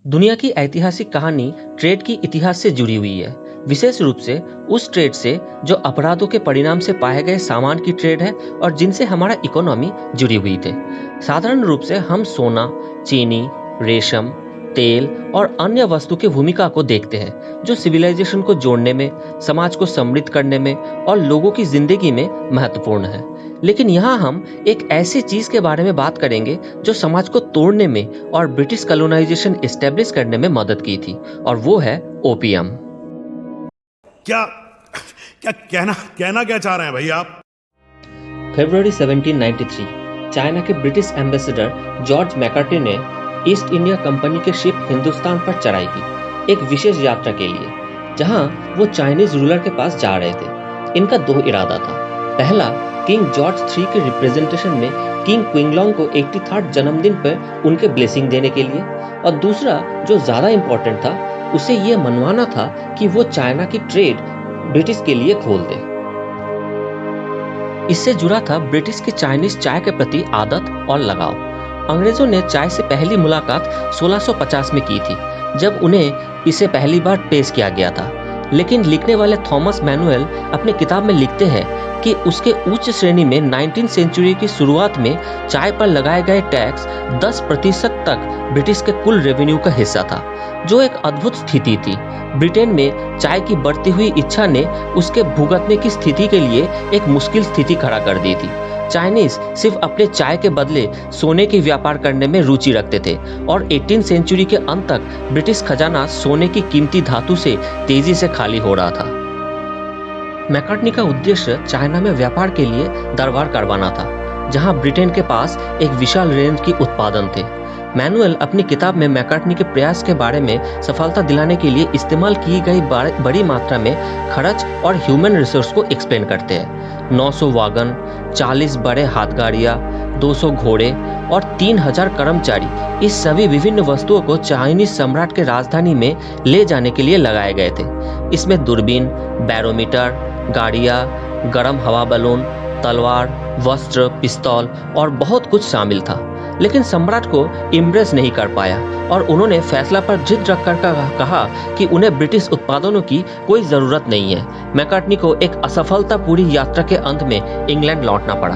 दुनिया की ऐतिहासिक कहानी ट्रेड की इतिहास से जुड़ी हुई है, विशेष रूप से उस ट्रेड से जो अपराधों के परिणाम से पाए गए सामान की ट्रेड है और जिनसे हमारा इकोनॉमी जुड़ी हुई थे। साधारण रूप से हम सोना, चीनी, रेशम, तेल और अन्य वस्तु की भूमिका को देखते हैं जो सिविलाइजेशन को जोड़ने में, समाज को समृद्ध करने में और लोगों की जिंदगी में महत्वपूर्ण है। लेकिन यहाँ हम एक ऐसी चीज के बारे में बात करेंगे जो समाज को तोड़ने में और ब्रिटिश कॉलोनाइजेशन एस्टेब्लिश करने में मदद की थी, और वो है ओपियम। क्या क्या कहना कहना क्या चाह रहे हैं भाई आप? फरवरी 1793 चाइना के ब्रिटिश एम्बेसडर जॉर्ज मैकार्टी ने ईस्ट इंडिया कंपनी के शिप हिंदुस्तान पर चढ़ाई की, एक विशेष यात्रा के लिए, जहां वो चाइनीज रूलर के पास जा रहे थे। इनका दो इरादा था। पहला, किंग जॉर्ज III के रिप्रेजेंटेशन में किंग क्विंगलॉन्ग को 83rd जन्मदिन पर उनके ब्लेसिंग देने के लिए, और दूसरा जो ज्यादा इंपॉर्टेंट था, उसे ये मनवाना था कि वो चाइना की ट्रेड ब्रिटिश के लिए खोल दे। इससे जुड़ा था ब्रिटिश की चाइनीज चाय के प्रति आदत और लगाव। अंग्रेजों ने चाय से पहली मुलाकात 1650 में की थी, जब उन्हें इसे पहली बार पेश किया गया था। लेकिन लिखने वाले थॉमस मैनुअल अपने किताब में लिखते हैं कि उसके उच्च श्रेणी में 19वीं सेंचुरी की शुरुआत में चाय पर लगाए गए टैक्स 10% तक ब्रिटिश के कुल रेवेन्यू का हिस्सा था, जो एक अद्भुत स्थिति थी। ब्रिटेन में चाय की बढ़ती हुई इच्छा ने उसके भुगतने की स्थिति के लिए एक मुश्किल स्थिति खड़ा कर दी थी। चाइनीज सिर्फ अपने चाय के बदले सोने की व्यापार करने में रुचि रखते थे, और 18वीं सेंचुरी के अंत तक ब्रिटिश खजाना सोने की कीमती धातु से तेजी से खाली हो रहा था। मैकार्टनी का उद्देश्य चाइना में व्यापार के लिए दरबार करवाना था, जहां ब्रिटेन के पास एक विशाल रेंज की उत्पादन थे। मैनुअल अपनी किताब में मैकार्टनी के प्रयास के बारे में सफलता दिलाने के लिए इस्तेमाल की गई बड़ी मात्रा में खर्च और ह्यूमन रिसोर्स को एक्सप्लेन करते हैं। 900 वागन, 40 बड़े हाथगाड़ियाँ, 200 घोड़े और 3000 कर्मचारी, इस सभी विभिन्न वस्तुओं को चाइनीज सम्राट के राजधानी में ले जाने के लिए लगाए गए थे। इसमें दूरबीन, बैरोमीटर, गाड़ियाँ, गर्म हवा बैलून, तलवार, वस्त्र, पिस्तौल और बहुत कुछ शामिल था। लेकिन सम्राट को इम्प्रेस नहीं कर पाया, और उन्होंने फैसला पर जिद रखकर कहा कि उन्हें ब्रिटिश उत्पादनों की कोई जरूरत नहीं है। मैकार्टनी को एक असफलतापूर्ण यात्रा के अंत में इंग्लैंड लौटना पड़ा।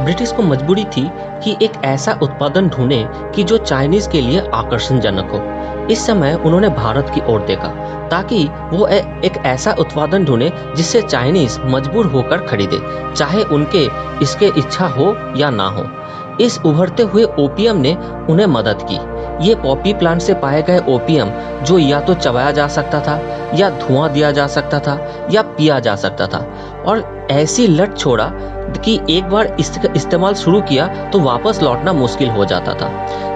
ब्रिटिश को मजबूरी थी कि एक ऐसा उत्पादन ढूंढे कि जो चाइनीज के लिए आकर्षणजनक हो। इस समय उन्होंने भारत की ओर देखा, ताकि वो एक ऐसा उत्पादन ढूंढे जिससे चाइनीज मजबूर होकर खरीदे, चाहे उनके इसके इच्छा हो या ना हो। इस उभरते हुए ओपियम ने उन्हें मदद की। ये पॉपी प्लांट से पाए गए ओपियम, जो या तो चबाया जा सकता था, या धुआं दिया जा सकता था, या पिया जा सकता था, और ऐसी लट छोड़ा कि एक बार इस्तेमाल शुरू किया तो वापस लौटना मुश्किल हो जाता था।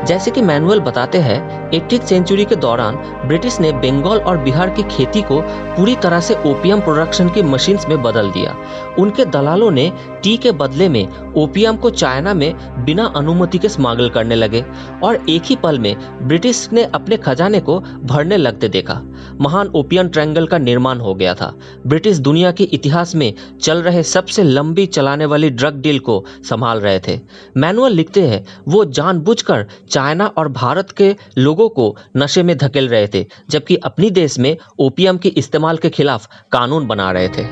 जैसे कि मैनुअल बताते हैं, 18वीं सेंचुरी के दौरान ब्रिटिश ने बंगाल और बिहार की खेती को पूरी तरह से ओपियम प्रोडक्शन की मशीन्स में बदल दिया। उनके दलालों ने टी के बदले में ओपियम को चाइना में बिना अनुमति के स्मगल करने लगे, और एक ही पल में ब्रिटिश ने अपने खजाने को भरने लगते देखा। महान ओपियम ट्रायंगल का निर्माण हो गया था। ब्रिटिश दुनिया के इतिहास में चल रहे सबसे लंबी चलाने वाली ड्रग डील को संभाल रहे थे। मैनुअल लिखते हैं, वो जानबूझकर चाइना और भारत के लोगों को नशे में धकेल रहे थे, जबकि अपनी देश में ओपियम के इस्तेमाल के खिलाफ कानून बना रहे थे।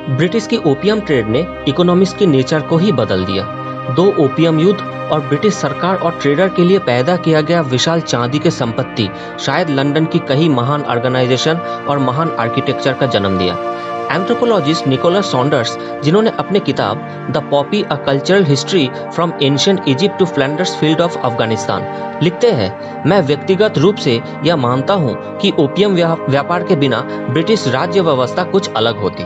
ब्रिटिश की ओपियम ट्रेड ने इकोनॉमिक्स के नेचर को ही बदल दिया। 2 ओपियम युद्ध और ब्रिटिश सरकार और ट्रेडर के लिए पैदा किया गया विशाल चांदी की संपत्ति शायद लंदन की कई महान ऑर्गेनाइजेशन और महान आर्किटेक्चर का जन्म दिया। एंथ्रोपोलॉजिस्ट निकोलस सॉन्डर्स, जिन्होंने अपनी किताब the poppy a cultural history from ancient Egypt to Flanders field of Afghanistan, लिखते हैं, मैं व्यक्तिगत रूप से यह मानता हूं कि ओपियम व्यापार के बिना ब्रिटिश राज्य व्यवस्था कुछ अलग होती।